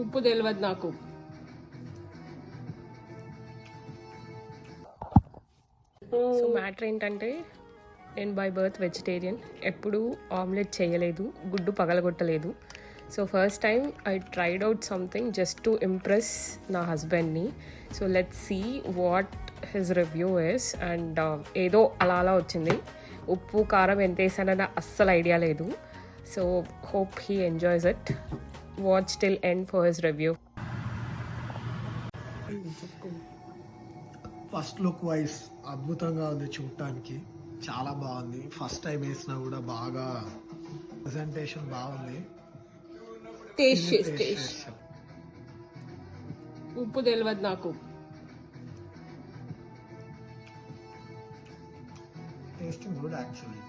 ఉప్పు తెలియదు నాకు. సో మ్యాటర్ ఏంటంటే నేను బై బర్త్ వెజిటేరియన్, ఎప్పుడూ ఆమ్లెట్ చేయలేదు, గుడ్డు పగలగొట్టలేదు. So first time I tried out something just to impress నా హస్బెండ్ని. So let's see what his review is. And ఏదో అలా అలా వచ్చింది. ఉప్పు కారం ఎంత వేసానని అస్సలు ఐడియా లేదు. So hope he enjoys it. Watch till end for his review. First look wise అద్భుతంగా ఉంది, చూడటానికి చాలా బాగుంది. ఫస్ట్ టైం వేసినా కూడా బాగా ప్రెజెంటేషన్ బాగుంది. ఉప్పు తెలియదు నాకు. Tasting good actually.